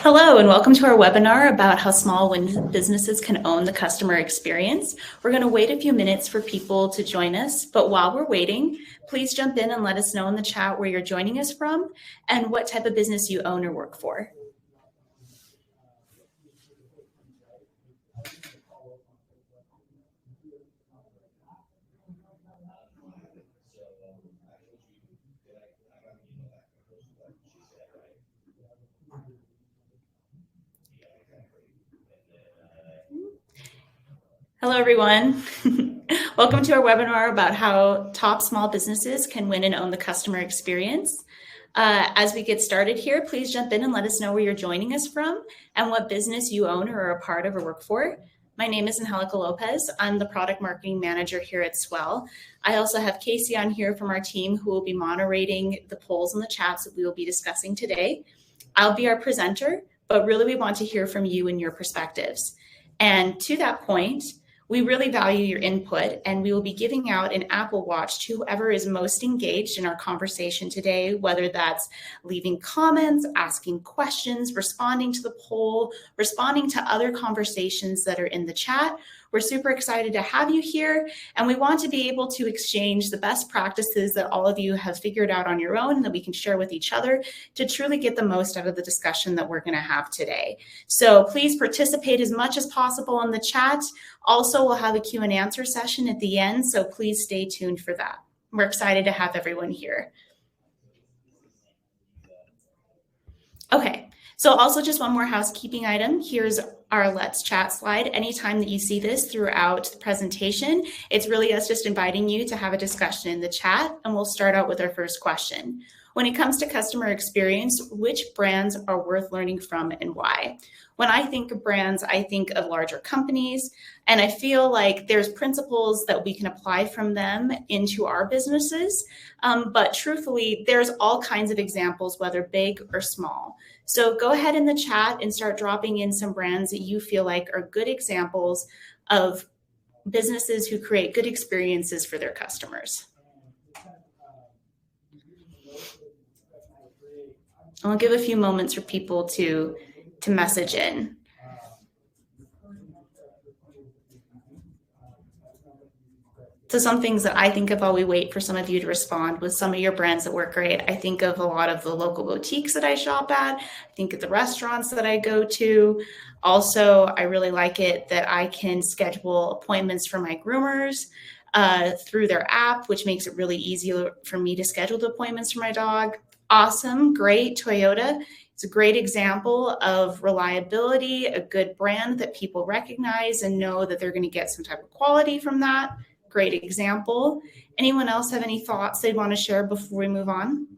Hello and welcome to our webinar about how small businesses can own the customer experience. We're going to wait a few minutes for people to join us, but while we're waiting, please jump in and let us know in the chat where you're joining us from and what type of business you own or work for. Hello, everyone. Welcome to our webinar about how top small businesses can win and own the customer experience. As we get started here, please jump in and let us know where you're joining us from and what business you own or are a part of or work for. My name is Angelica Lopez. I'm the product marketing manager here at Swell. I also have Casey on here from our team who will be moderating the polls and the chats that we will be discussing today. I'll be our presenter, but really we want to hear from you and your perspectives. And to that point, we really value your input, and we will be giving out an Apple Watch to whoever is most engaged in our conversation today, whether that's leaving comments, asking questions, responding to the poll, responding to other conversations that are in the chat. We're super excited to have you here, and we want to be able to exchange the best practices that all of you have figured out on your own and that we can share with each other to truly get the most out of the discussion that we're going to have today. So please participate as much as possible in the chat. Also, we'll have a Q and answer session at the end, so please stay tuned for that. We're excited to have everyone here. Okay, so also just one more housekeeping item. Here's our Let's Chat slide. Anytime that you see this throughout the presentation, it's really us just inviting you to have a discussion in the chat, and we'll start out with our first question. When it comes to customer experience, which brands are worth learning from and why? When I think of brands, I think of larger companies, and I feel like there's principles that we can apply from them into our businesses. But truthfully, there's all kinds of examples, whether big or small. So go ahead in the chat and start dropping in some brands that you feel like are good examples of businesses who create good experiences for their customers. I'll give a few moments for people to message in. So some things that I think of while we wait for some of you to respond with some of your brands that work great. I think of a lot of the local boutiques that I shop at. I think of the restaurants that I go to. Also, I really like it that I can schedule appointments for my groomers through their app, which makes it really easy for me to schedule the appointments for my dog. Awesome, great. Toyota. It's a great example of reliability, a good brand that people recognize and know that they're going to get some type of quality from that. Great example. Anyone else have any thoughts they'd want to share before we move on?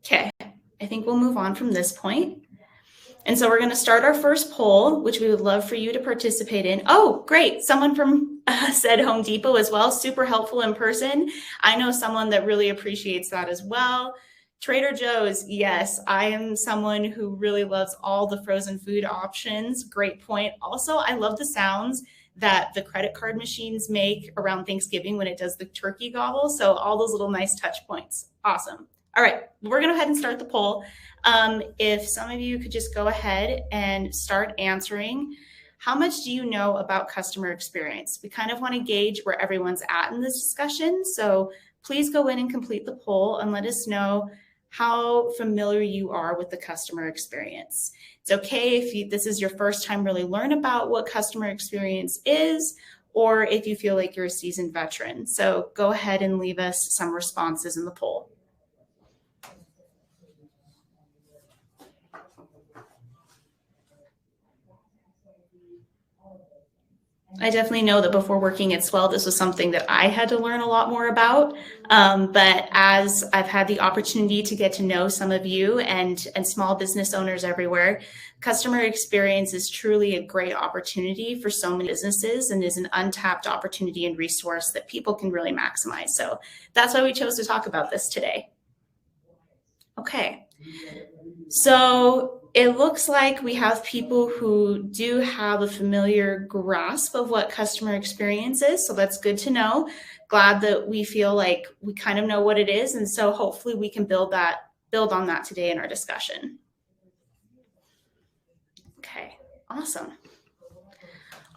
Okay, I think we'll move on from this point. And so we're going to start our first poll, which we would love for you to participate in. Oh, great. Someone from said Home Depot as well. Super helpful in person. I know someone that really appreciates that as well. Trader Joe's, yes, I am someone who really loves all the frozen food options. Great point. Also, I love the sounds that the credit card machines make around Thanksgiving when it does the turkey gobble. So all those little nice touch points. Awesome. All right, we're going to go ahead and start the poll. If some of you could just go ahead and start answering, how much do you know about customer experience? We kind of want to gauge where everyone's at in this discussion. So please go in and complete the poll and let us know how familiar you are with the customer experience. It's okay if this is your first time really learn about what customer experience is, or if you feel like you're a seasoned veteran. So go ahead and leave us some responses in the poll. I definitely know that before working at Swell, this was something that I had to learn a lot more about. But as I've had the opportunity to get to know some of you and small business owners everywhere, customer experience is truly a great opportunity for so many businesses and is an untapped opportunity and resource that people can really maximize. So that's why we chose to talk about this today. Okay. So it looks like we have people who do have a familiar grasp of what customer experience is. So that's good to know. Glad that we feel like we kind of know what it is. And so hopefully we can build on that today in our discussion. Okay, awesome.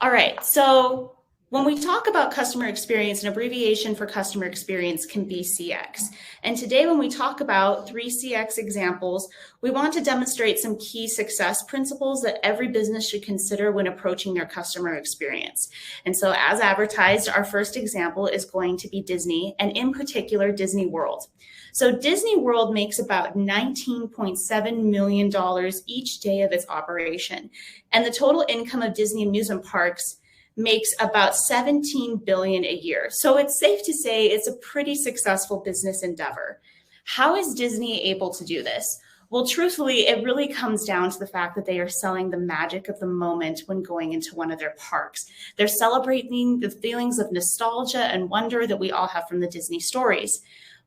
All right, so when we talk about customer experience, an abbreviation for customer experience can be CX. And today when we talk about 3 CX examples, we want to demonstrate some key success principles that every business should consider when approaching their customer experience. And so as advertised, our first example is going to be Disney, and in particular, Disney World. So Disney World makes about $19.7 million each day of its operation. And the total income of Disney amusement parks makes about $17 billion a year. So it's safe to say it's a pretty successful business endeavor. How is Disney able to do this? Well, truthfully, it really comes down to the fact that they are selling the magic of the moment when going into one of their parks. They're celebrating the feelings of nostalgia and wonder that we all have from the Disney stories.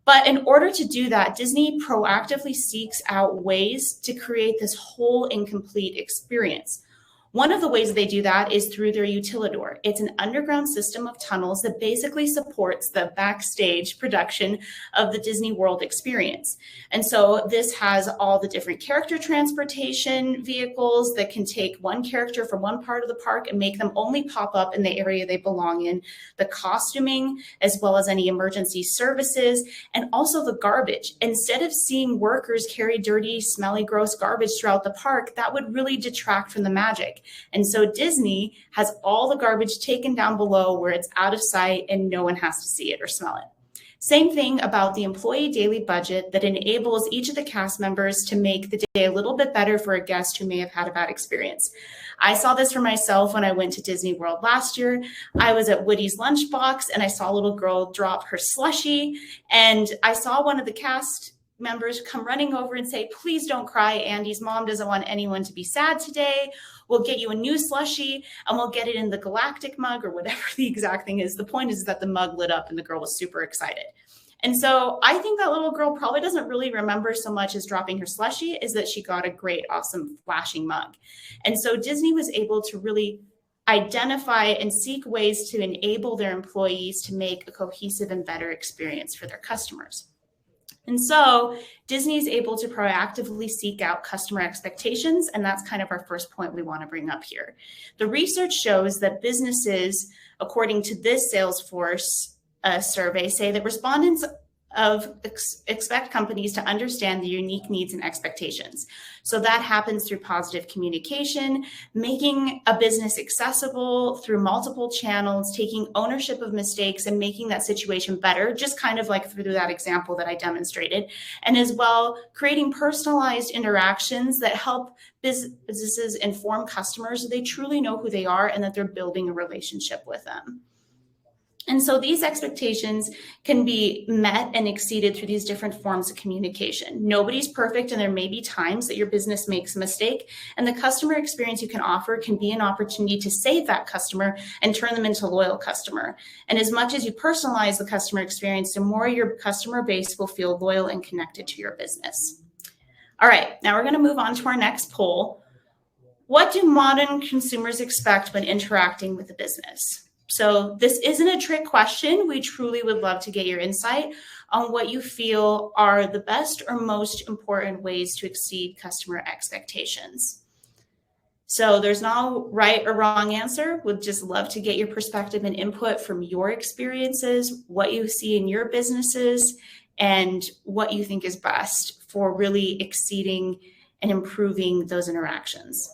But in order to do that, Disney proactively seeks out ways to create this whole and complete experience. One of the ways they do that is through their Utilidor. It's an underground system of tunnels that basically supports the backstage production of the Disney World experience. And so this has all the different character transportation vehicles that can take one character from one part of the park and make them only pop up in the area they belong in, the costuming, as well as any emergency services, and also the garbage. Instead of seeing workers carry dirty, smelly, gross garbage throughout the park, that would really detract from the magic. And so Disney has all the garbage taken down below where it's out of sight and no one has to see it or smell it. Same thing about the employee daily budget that enables each of the cast members to make the day a little bit better for a guest who may have had a bad experience. I saw this for myself when I went to Disney World last year. I was at Woody's lunchbox and I saw a little girl drop her slushie, and I saw one of the cast members come running over and say, "Please don't cry. Andy's mom doesn't want anyone to be sad today. We'll get you a new slushie and we'll get it in the galactic mug," or whatever the exact thing is. The point is that the mug lit up and the girl was super excited. And so I think that little girl probably doesn't really remember so much as dropping her slushie is that she got a great, awesome, flashing mug. And so Disney was able to really identify and seek ways to enable their employees to make a cohesive and better experience for their customers. And so Disney is able to proactively seek out customer expectations, and that's kind of our first point we want to bring up here. The research shows that businesses, according to this Salesforce survey, say that respondents expect companies to understand the unique needs and expectations. So that happens through positive communication, making a business accessible through multiple channels, taking ownership of mistakes and making that situation better, just kind of like through that example that I demonstrated, and as well creating personalized interactions that help businesses inform customers so they truly know who they are and that they're building a relationship with them. And so these expectations can be met and exceeded through these different forms of communication. Nobody's perfect, and there may be times that your business makes a mistake, and the customer experience you can offer can be an opportunity to save that customer and turn them into a loyal customer. And as much as you personalize the customer experience, the more your customer base will feel loyal and connected to your business. All right, now we're going to move on to our next poll. What do modern consumers expect when interacting with a business? So this isn't a trick question. We truly would love to get your insight on what you feel are the best or most important ways to exceed customer expectations. So there's no right or wrong answer. We'd just love to get your perspective and input from your experiences, what you see in your businesses, and what you think is best for really exceeding and improving those interactions.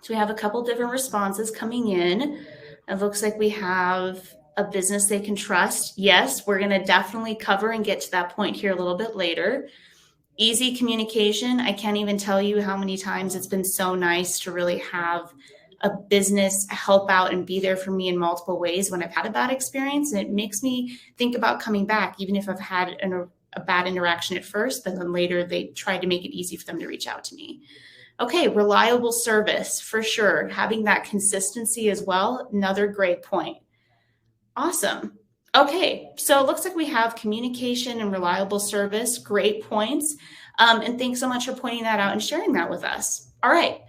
So we have a couple different responses coming in. It looks like we have a business they can trust. Yes, we're going to definitely cover and get to that point here a little bit later. Easy communication. I can't even tell you how many times it's been so nice to really have a business help out and be there for me in multiple ways when I've had a bad experience. And it makes me think about coming back, even if I've had a bad interaction at first, but then later they tried to make it easy for them to reach out to me. Okay, reliable service, for sure. Having that consistency as well, another great point. Awesome. Okay, so it looks like we have communication and reliable service. Great points. And thanks so much for pointing that out and sharing that with us. All right.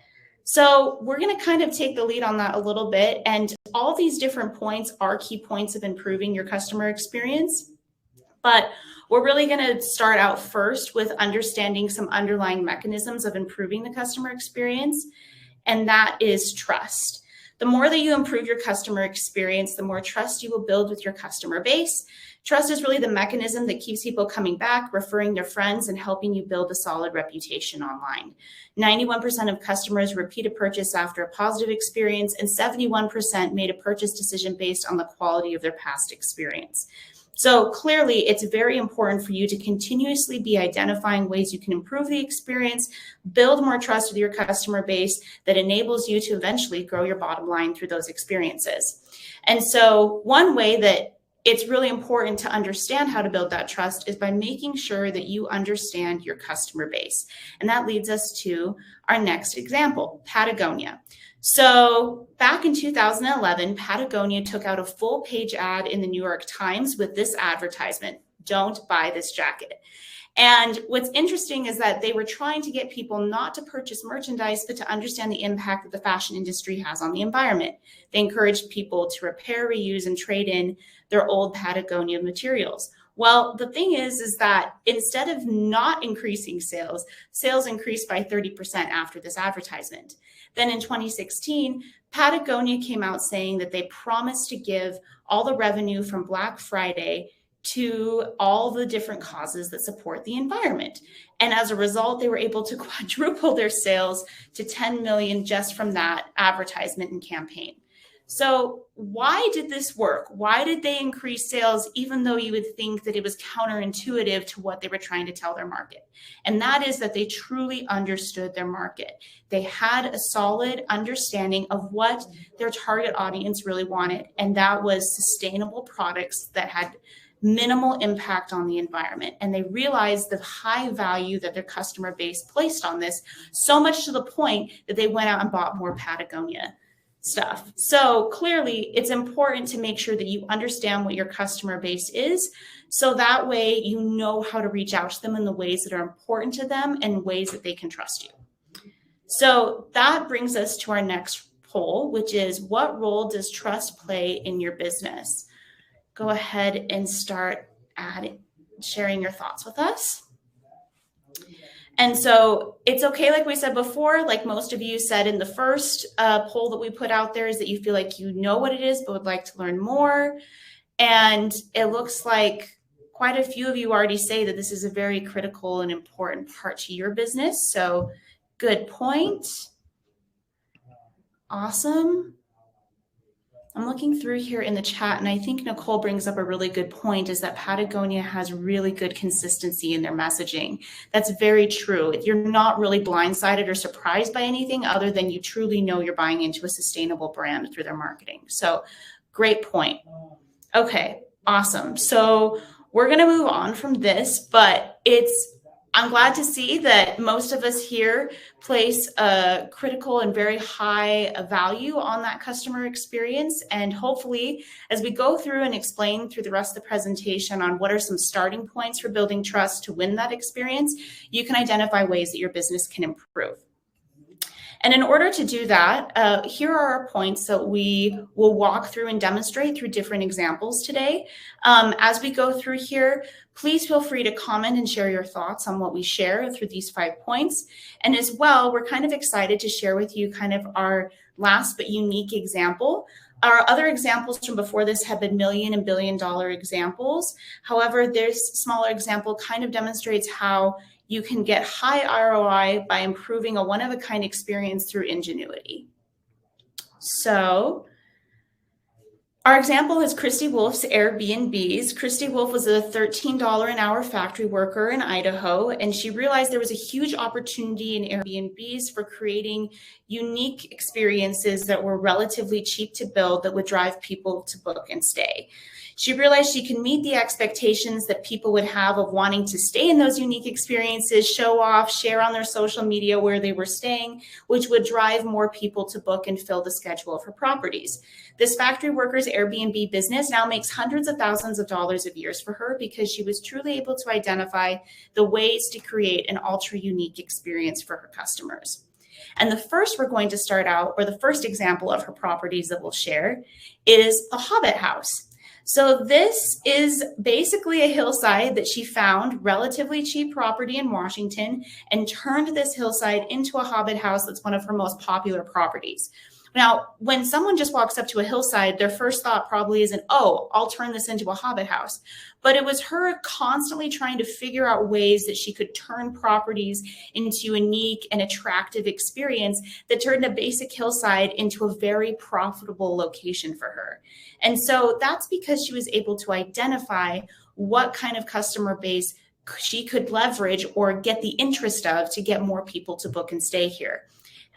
So we're going to kind of take the lead on that a little bit. And all these different points are key points of improving your customer experience. But we're really going to start out first with understanding some underlying mechanisms of improving the customer experience, and that is trust. The more that you improve your customer experience, the more trust you will build with your customer base. Trust is really the mechanism that keeps people coming back, referring their friends, and helping you build a solid reputation online. 91% of customers repeat a purchase after a positive experience, and 71% made a purchase decision based on the quality of their past experience. So clearly, it's very important for you to continuously be identifying ways you can improve the experience, build more trust with your customer base that enables you to eventually grow your bottom line through those experiences. And so one way that it's really important to understand how to build that trust is by making sure that you understand your customer base. And that leads us to our next example, Patagonia. So back in 2011, Patagonia took out a full page ad in the New York Times with this advertisement: "Don't buy this jacket." And what's interesting is that they were trying to get people not to purchase merchandise, but to understand the impact that the fashion industry has on the environment. They encouraged people to repair, reuse, and trade in their old Patagonia materials. Well, the thing is that instead of not increasing sales, sales increased by 30% after this advertisement. Then in 2016, Patagonia came out saying that they promised to give all the revenue from Black Friday to all the different causes that support the environment. And as a result, they were able to quadruple their sales to 10 million just from that advertisement and campaign. So why did this work? Why did they increase sales, even though you would think that it was counterintuitive to what they were trying to tell their market? And that is that they truly understood their market. They had a solid understanding of what their target audience really wanted, and that was sustainable products that had minimal impact on the environment. And they realized the high value that their customer base placed on this, so much to the point that they went out and bought more Patagonia stuff. So clearly, it's important to make sure that you understand what your customer base is, so that way you know how to reach out to them in the ways that are important to them and ways that they can trust you. So that brings us to our next poll, which is: what role does trust play in your business? Go ahead and start sharing your thoughts with us. And so it's okay, like we said before, like most of you said in the first poll that we put out there, is that you feel like you know what it is, but would like to learn more. And it looks like quite a few of you already say that this is a very critical and important part to your business. So good point. Awesome. I'm looking through here in the chat, and I think Nicole brings up a really good point, is that Patagonia has really good consistency in their messaging. That's very true. You're not really blindsided or surprised by anything other than you truly know you're buying into a sustainable brand through their marketing. So great point. Okay, awesome. So we're going to move on from this, but I'm glad to see that most of us here place a critical and very high value on that customer experience. And hopefully, as we go through and explain through the rest of the presentation on what are some starting points for building trust to win that experience, you can identify ways that your business can improve. And in order to do that, here are our points that we will walk through and demonstrate through different examples today. As we go through here, please feel free to comment and share your thoughts on what we share through these 5 points. And as well, we're kind of excited to share with you kind of our last but unique example. Our other examples from before this have been million and billion-dollar examples. However, this smaller example kind of demonstrates how you can get high ROI by improving a one-of-a-kind experience through ingenuity. So our example is Christy Wolf's Airbnbs. Christy Wolf was a $13 an hour factory worker in Idaho, and she realized there was a huge opportunity in Airbnbs for creating unique experiences that were relatively cheap to build that would drive people to book and stay. She realized she can meet the expectations that people would have of wanting to stay in those unique experiences, show off, share on their social media where they were staying, which would drive more people to book and fill the schedule of her properties. This factory workers Airbnb business now makes hundreds of thousands of dollars a year for her because she was truly able to identify the ways to create an ultra unique experience for her customers. And the first we're going to start out, or the first example of her properties that we'll share, is the Hobbit House. So this is basically a hillside that she found, relatively cheap property in Washington, and turned this hillside into a Hobbit House that's one of her most popular properties. Now, when someone just walks up to a hillside, their first thought probably isn't, oh, I'll turn this into a Hobbit house. But it was her constantly trying to figure out ways that she could turn properties into a unique and attractive experience that turned a basic hillside into a very profitable location for her. And so that's because she was able to identify what kind of customer base she could leverage or get the interest of to get more people to book and stay here.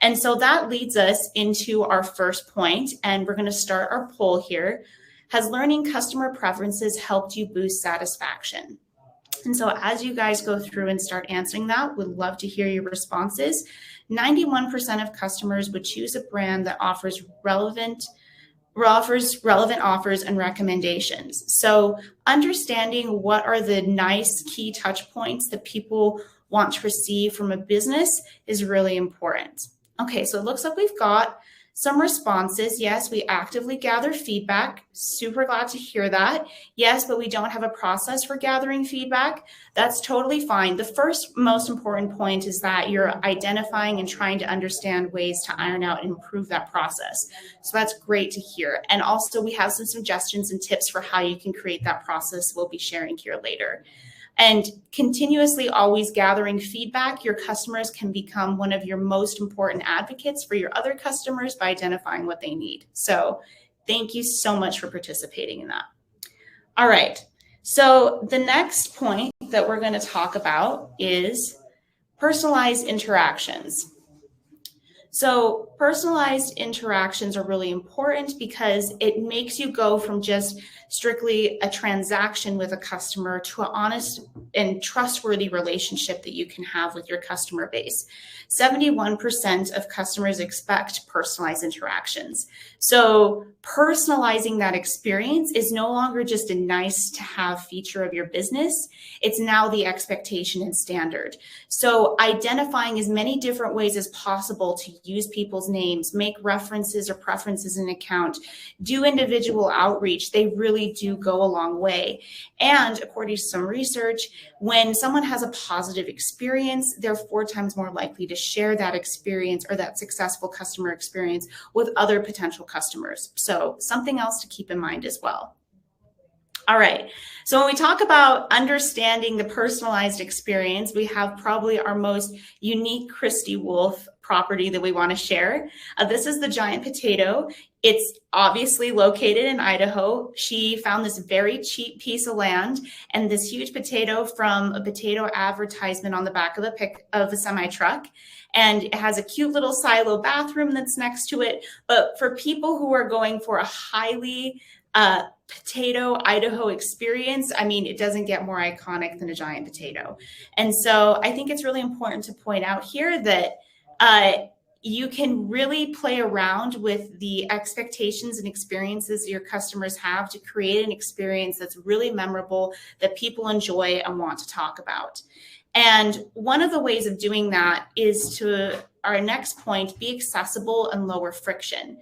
And so that leads us into our first point, and we're going to start our poll here. Has learning customer preferences helped you boost satisfaction? And so as you guys go through and start answering that, we'd love to hear your responses. 91% of customers would choose a brand that offers relevant offers and recommendations. So understanding what are the nice key touch points that people want to receive from a business is really important. Okay, so it looks like we've got some responses. Yes, we actively gather feedback. Super glad to hear that. Yes, but we don't have a process for gathering feedback. That's totally fine. The first most important point is that you're identifying and trying to understand ways to iron out and improve that process. So that's great to hear. And also we have some suggestions and tips for how you can create that process we'll be sharing here later. And continuously always gathering feedback, your customers can become one of your most important advocates for your other customers by identifying what they need. So thank you so much for participating in that. All right. So the next point that we're going to talk about is personalized interactions. So personalized interactions are really important because it makes you go from just strictly a transaction with a customer to an honest and trustworthy relationship that you can have with your customer base. 71% of customers expect personalized interactions. So personalizing that experience is no longer just a nice to have feature of your business. It's now the expectation and standard. So identifying as many different ways as possible to use people's names, make references or preferences in an account, do individual outreach, they really do go a long way. And according to some research, when someone has a positive experience, they're 4 times more likely to share that experience or that successful customer experience with other potential customers. So something else to keep in mind as well. All right. So when we talk about understanding the personalized experience, we have probably our most unique Christy Wolf property that we want to share. This is the giant potato. It's obviously located in Idaho. She found this very cheap piece of land and this huge potato from a potato advertisement on the back of a semi truck. And it has a cute little silo bathroom that's next to it. But for people who are going for a highly potato Idaho experience, I mean, it doesn't get more iconic than a giant potato. And so I think it's really important to point out here that you can really play around with the expectations and experiences your customers have to create an experience that's really memorable, that people enjoy and want to talk about. And one of the ways of doing that is to our next point, be accessible and lower friction.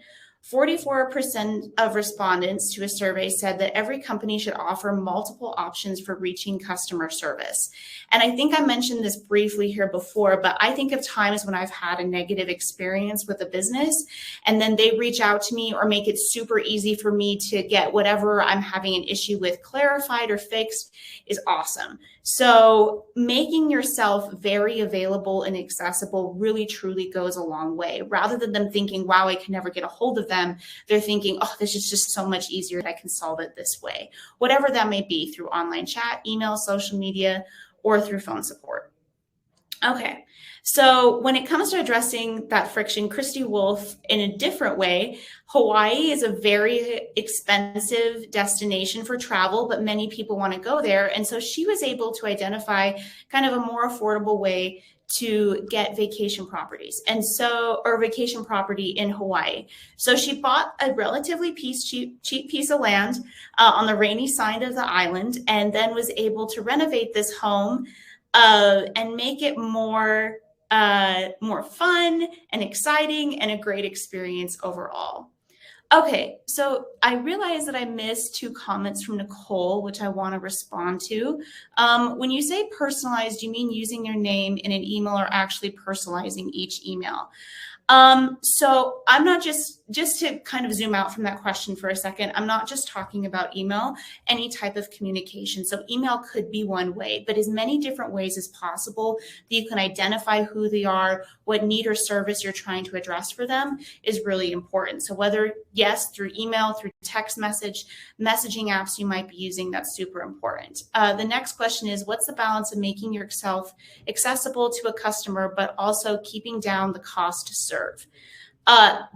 44% of respondents to a survey said that every company should offer multiple options for reaching customer service. And I think I mentioned this briefly here before, but I think of times when I've had a negative experience with a business and then they reach out to me or make it super easy for me to get whatever I'm having an issue with clarified or fixed is awesome. So making yourself very available and accessible really truly goes a long way. Rather than them thinking, wow, I can never get a hold of them, they're thinking, oh, this is just so much easier. I can solve it this way. Whatever that may be, through online chat, email, social media, or through phone support. Okay. So when it comes to addressing that friction, Christy Wolf, in a different way, Hawaii is a very expensive destination for travel, but many people want to go there. And so she was able to identify kind of a more affordable way to get vacation properties. And so, or vacation property in Hawaii. So she bought a relatively cheap piece of land on the rainy side of the island, and then was able to renovate this home and make it more fun and exciting and a great experience overall. Okay, so I realized that I missed 2 comments from Nicole, which I want to respond to. When you say personalized, you mean using your name in an email or actually personalizing each email? So I'm not just to kind of zoom out from that question for a second, I'm not just talking about email, any type of communication. So email could be one way, but as many different ways as possible that you can identify who they are, what need or service you're trying to address for them is really important. So whether, yes, through email, through text message, messaging apps you might be using, that's super important. The next question is, what's the balance of making yourself accessible to a customer, but also keeping down the cost to serve?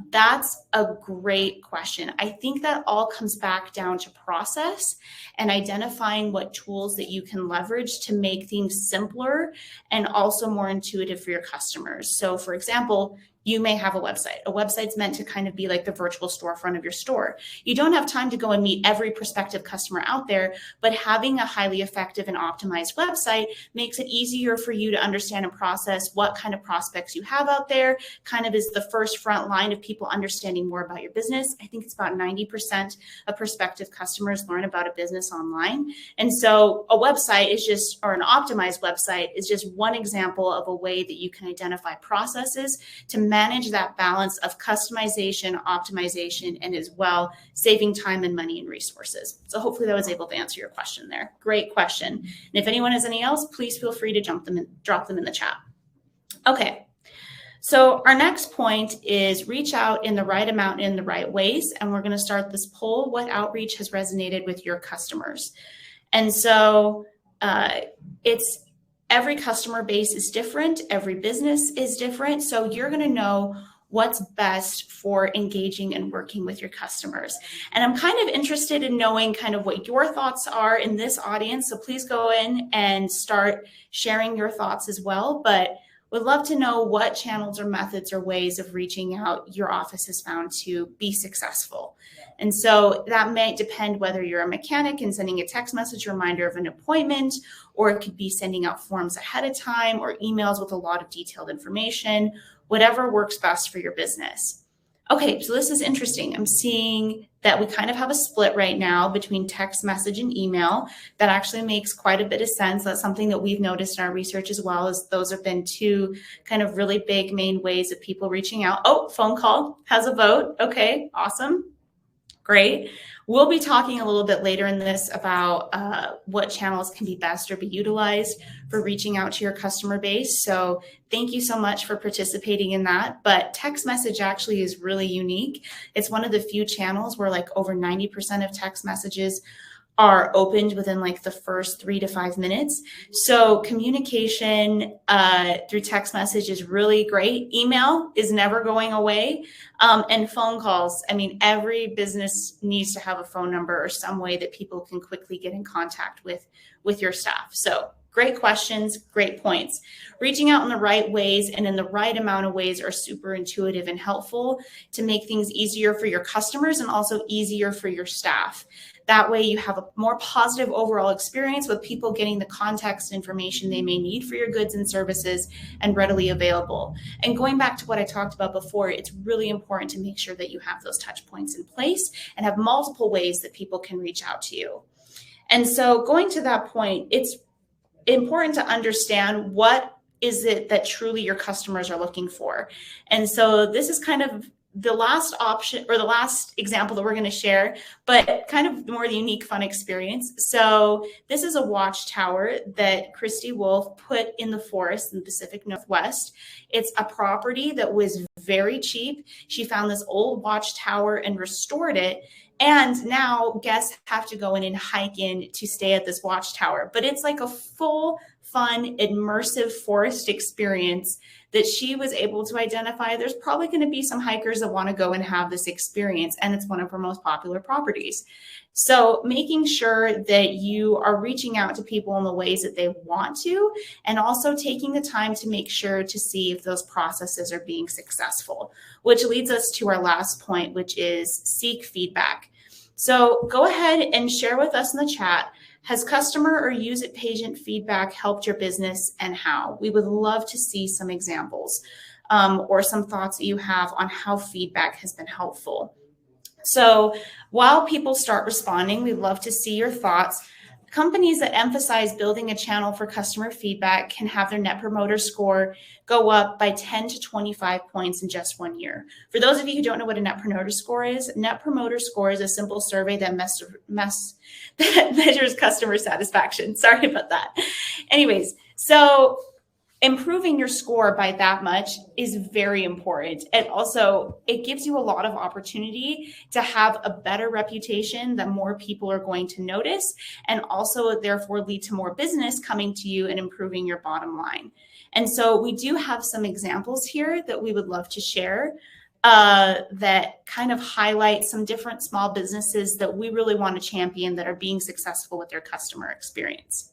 That's a great question. I think that all comes back down to process and identifying what tools that you can leverage to make things simpler and also more intuitive for your customers. So for example, you may have a website. A website's meant to kind of be like the virtual storefront of your store. You don't have time to go and meet every prospective customer out there, but having a highly effective and optimized website makes it easier for you to understand and process what kind of prospects you have out there, kind of is the first front line of people understanding more about your business. I think it's about 90% of prospective customers learn about a business online. And so a website is just, or an optimized website is just one example of a way that you can identify processes to manage that balance of customization, optimization, and as well saving time and money and resources. So hopefully that was able to answer your question there. Great question. And if anyone has any else, please feel free to drop them in the chat. Okay. So our next point is reach out in the right amount in the right ways. And we're going to start this poll. What outreach has resonated with your customers? And so it's every customer base is different. Every business is different. So you're going to know what's best for engaging and working with your customers. And I'm kind of interested in knowing kind of what your thoughts are in this audience. So please go in and start sharing your thoughts as well. But would love to know what channels or methods or ways of reaching out your office has found to be successful. And so that may depend whether you're a mechanic and sending a text message reminder of an appointment, or it could be sending out forms ahead of time or emails with a lot of detailed information, whatever works best for your business. Okay, so this is interesting. I'm seeing that we kind of have a split right now between text message and email. That actually makes quite a bit of sense. That's something that we've noticed in our research as well, as those have been 2 kind of really big main ways of people reaching out. Oh, phone call has a vote. Okay, awesome. Great. We'll be talking a little bit later in this about what channels can be best or be utilized for reaching out to your customer base. So thank you so much for participating in that. But text message actually is really unique. It's one of the few channels where like over 90% of text messages are opened within like the first 3 to 5 minutes. So communication through text message is really great. Email is never going away. And phone calls. I mean, every business needs to have a phone number or some way that people can quickly get in contact with your staff. So great questions, great points. Reaching out in the right ways and in the right amount of ways are super intuitive and helpful to make things easier for your customers and also easier for your staff. That way you have a more positive overall experience with people getting the context information they may need for your goods and services and readily available. And going back to what I talked about before, it's really important to make sure that you have those touch points in place and have multiple ways that people can reach out to you. And so going to that point, it's important to understand what is it that truly your customers are looking for. And so this is kind of the last option or the last example that we're going to share, but kind of more the unique, fun experience. So this is a watchtower that Christy Wolf put in the forest in the Pacific Northwest. It's a property that was very cheap. She found this old watchtower and restored it. And now guests have to go in and hike in to stay at this watchtower, but it's like a full fun, immersive forest experience that she was able to identify. There's probably going to be some hikers that want to go and have this experience, and it's one of her most popular properties. So making sure that you are reaching out to people in the ways that they want to, and also taking the time to make sure to see if those processes are being successful, which leads us to our last point, which is seek feedback. So go ahead and share with us in the chat, has customer or use it patient feedback helped your business, and how? We would love to see some examples or some thoughts that you have on how feedback has been helpful. So while people start responding, we'd love to see your thoughts. Companies that emphasize building a channel for customer feedback can have their Net Promoter Score go up by 10 to 25 points in just 1 year. For those of you who don't know what a Net Promoter Score is a simple survey that measures customer satisfaction. Sorry about that. Anyways, so improving your score by that much is very important. And also, it gives you a lot of opportunity to have a better reputation that more people are going to notice, and also therefore lead to more business coming to you and improving your bottom line. And so we do have some examples here that we would love to share that kind of highlight some different small businesses that we really want to champion that are being successful with their customer experience.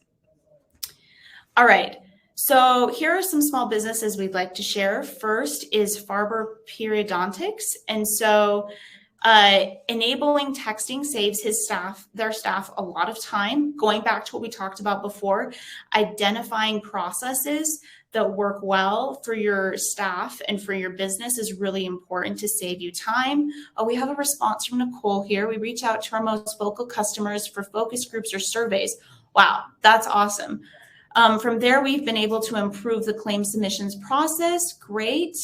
All right. So here are some small businesses we'd like to share. First is Farber Periodontics. And so enabling texting saves their staff a lot of time. Going back to what we talked about before, identifying processes that work well for your staff and for your business is really important to save you time. We have a response from Nicole here. We reach out to our most vocal customers for focus groups or surveys. Wow, that's awesome. From there, we've been able to improve the claim submissions process. Great.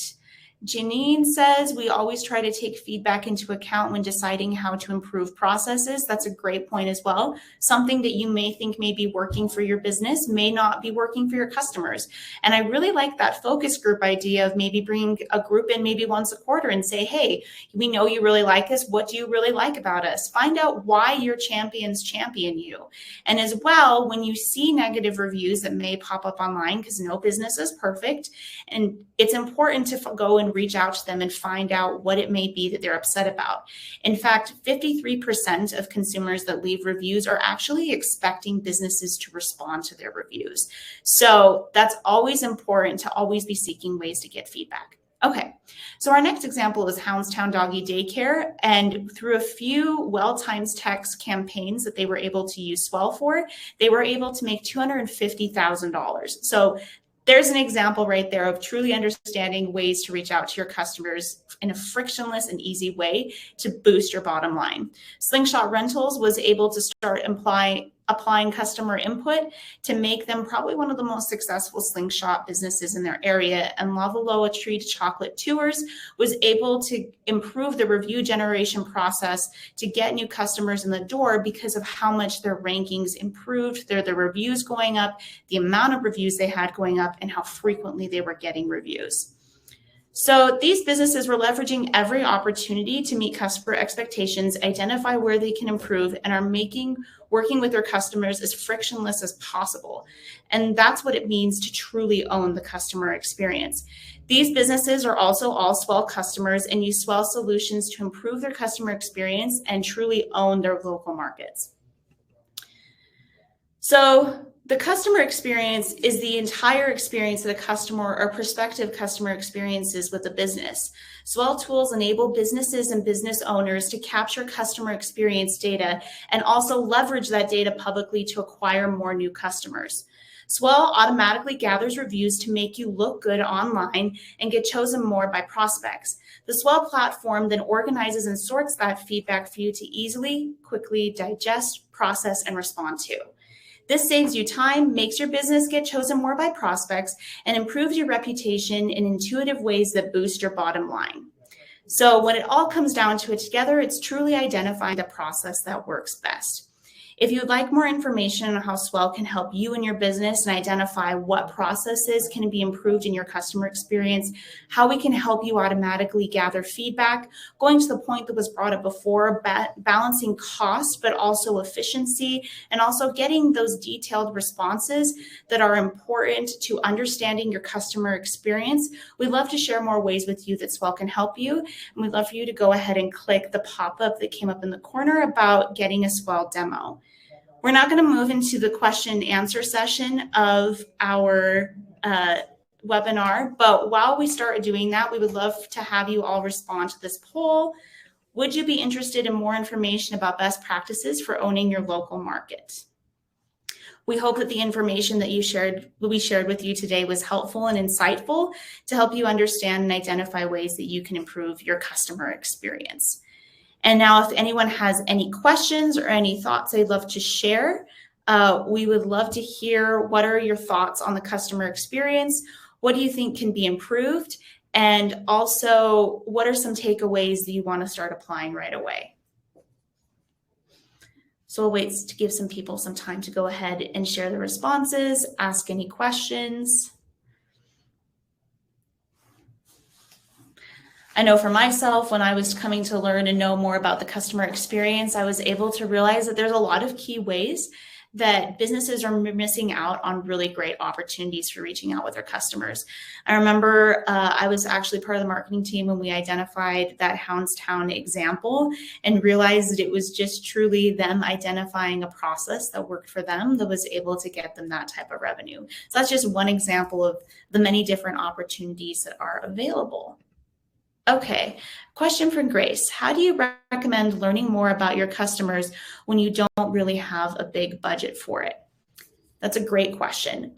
Janine says, we always try to take feedback into account when deciding how to improve processes. That's a great point as well. Something that you may think may be working for your business may not be working for your customers. And I really like that focus group idea of maybe bringing a group in maybe once a quarter and say, hey, we know you really like us. What do you really like about us? Find out why your champions champion you. And as well, when you see negative reviews that may pop up online, because no business is perfect, and it's important to go and reach out to them and find out what it may be that they're upset about. In fact, 53% of consumers that leave reviews are actually expecting businesses to respond to their reviews. So that's always important, to always be seeking ways to get feedback. Okay, so our next example is Houndstown Doggy Daycare, and through a few well-timed text campaigns that they were able to use Swell for, they were able to make $250,000. So there's an example right there of truly understanding ways to reach out to your customers in a frictionless and easy way to boost your bottom line. Slingshot Rentals was able to start applying customer input to make them probably one of the most successful slingshot businesses in their area. And Lavaloa Treat Chocolate Tours was able to improve the review generation process to get new customers in the door because of how much their rankings improved, their reviews going up, the amount of reviews they had going up, and how frequently they were getting reviews. So these businesses were leveraging every opportunity to meet customer expectations, identify where they can improve, and are working with their customers as frictionless as possible. And that's what it means to truly own the customer experience. These businesses are also all Swell customers and use Swell solutions to improve their customer experience and truly own their local markets. So the customer experience is the entire experience that a customer or prospective customer experiences with a business. Swell tools enable businesses and business owners to capture customer experience data and also leverage that data publicly to acquire more new customers. Swell automatically gathers reviews to make you look good online and get chosen more by prospects. The Swell platform then organizes and sorts that feedback for you to easily, quickly digest, process, and respond to. This saves you time, makes your business get chosen more by prospects, and improves your reputation in intuitive ways that boost your bottom line. So when it all comes down to it together, it's truly identifying the process that works best. If you'd like more information on how Swell can help you and your business and identify what processes can be improved in your customer experience, how we can help you automatically gather feedback, going to the point that was brought up before, balancing cost, but also efficiency, and also getting those detailed responses that are important to understanding your customer experience, we'd love to share more ways with you that Swell can help you. And we'd love for you to go ahead and click the pop-up that came up in the corner about getting a Swell demo. We're now going to move into the question and answer session of our webinar. But while we start doing that, we would love to have you all respond to this poll. Would you be interested in more information about best practices for owning your local market? We hope that the information that we shared with you today was helpful and insightful to help you understand and identify ways that you can improve your customer experience. And now if anyone has any questions or any thoughts they'd love to share, we would love to hear what are your thoughts on the customer experience? What do you think can be improved? And also, what are some takeaways that you want to start applying right away? So we'll wait to give some people some time to go ahead and share the responses, ask any questions. I know for myself, when I was coming to learn and know more about the customer experience, I was able to realize that there's a lot of key ways that businesses are missing out on really great opportunities for reaching out with their customers. I remember I was actually part of the marketing team when we identified that Houndstown example and realized that it was just truly them identifying a process that worked for them that was able to get them that type of revenue. So that's just one example of the many different opportunities that are available. Okay, question from Grace. How do you recommend learning more about your customers when you don't really have a big budget for it? That's a great question.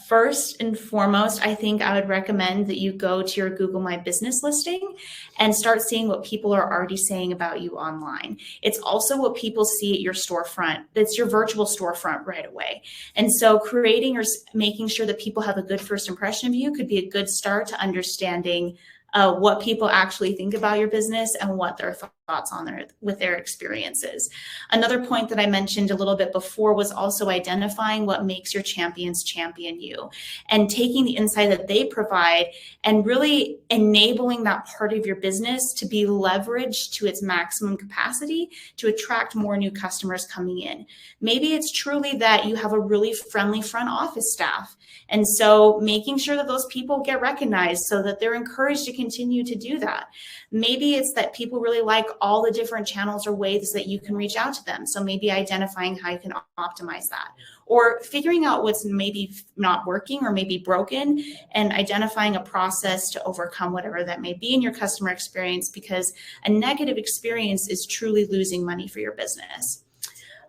First and foremost, I think I would recommend that you go to your Google My Business listing and start seeing what people are already saying about you online. It's also what people see at your storefront. It's your virtual storefront right away. And so creating or making sure that people have a good first impression of you could be a good start to understanding what people actually think about your business and what their thoughts on with their experiences. Another point that I mentioned a little bit before was also identifying what makes your champions champion you and taking the insight that they provide and really enabling that part of your business to be leveraged to its maximum capacity to attract more new customers coming in. Maybe it's truly that you have a really friendly front office staff. And so making sure that those people get recognized so that they're encouraged to continue to do that. Maybe it's that people really like all the different channels or ways that you can reach out to them. So maybe identifying how you can optimize that, or figuring out what's maybe not working or maybe broken and identifying a process to overcome whatever that may be in your customer experience, because a negative experience is truly losing money for your business.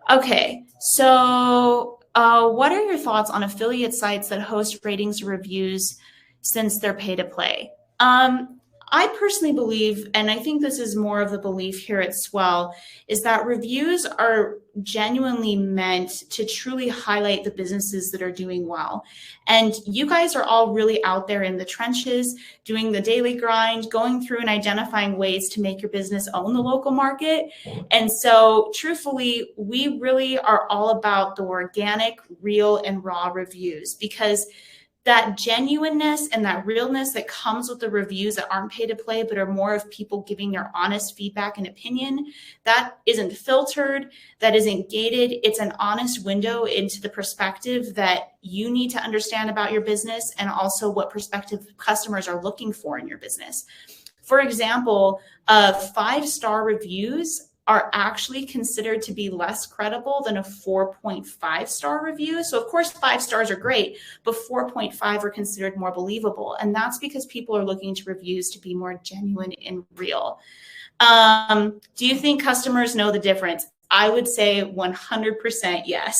Okay, so what are your thoughts on affiliate sites that host ratings or reviews since they're pay to play? I personally believe, and I think this is more of the belief here at Swell, is that reviews are genuinely meant to truly highlight the businesses that are doing well. And you guys are all really out there in the trenches, doing the daily grind, going through and identifying ways to make your business own the local market. And so truthfully, we really are all about the organic, real, and raw reviews, because that genuineness and that realness that comes with the reviews that aren't pay to play, but are more of people giving their honest feedback and opinion, that isn't filtered, that isn't gated. It's an honest window into the perspective that you need to understand about your business and also what prospective customers are looking for in your business. For example, 5-star reviews are actually considered to be less credible than a 4.5-star review. So of course, 5 stars are great, but 4.5 are considered more believable. And that's because people are looking to reviews to be more genuine and real. Do you think customers know the difference? I would say 100% yes.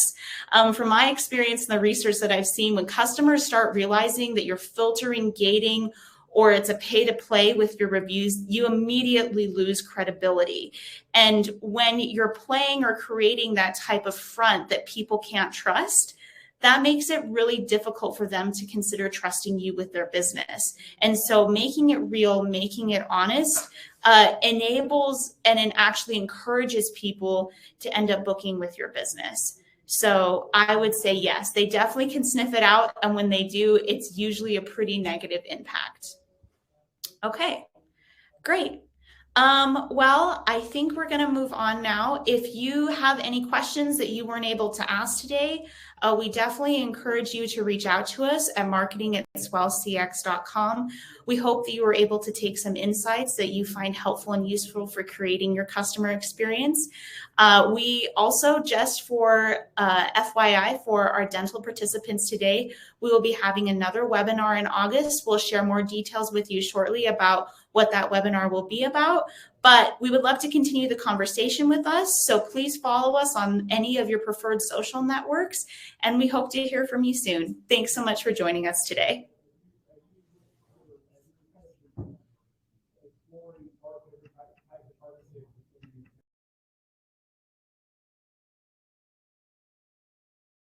From my experience and the research that I've seen, when customers start realizing that you're filtering, gating, or it's a pay to play with your reviews, you immediately lose credibility. And when you're playing or creating that type of front that people can't trust, that makes it really difficult for them to consider trusting you with their business. And so making it real, making it honest, enables and actually encourages people to end up booking with your business. So I would say yes, they definitely can sniff it out. And when they do, it's usually a pretty negative impact. Okay, great. Well, I think we're going to move on now. If you have any questions that you weren't able to ask today, we definitely encourage you to reach out to us at marketing@swellcx.com. We hope that you were able to take some insights that you find helpful and useful for creating your customer experience. We also, just for FYI, for our dental participants today, we will be having another webinar in August. We'll share more details with you shortly about what that webinar will be about. But we would love to continue the conversation with us. So please follow us on any of your preferred social networks. And we hope to hear from you soon. Thanks so much for joining us today.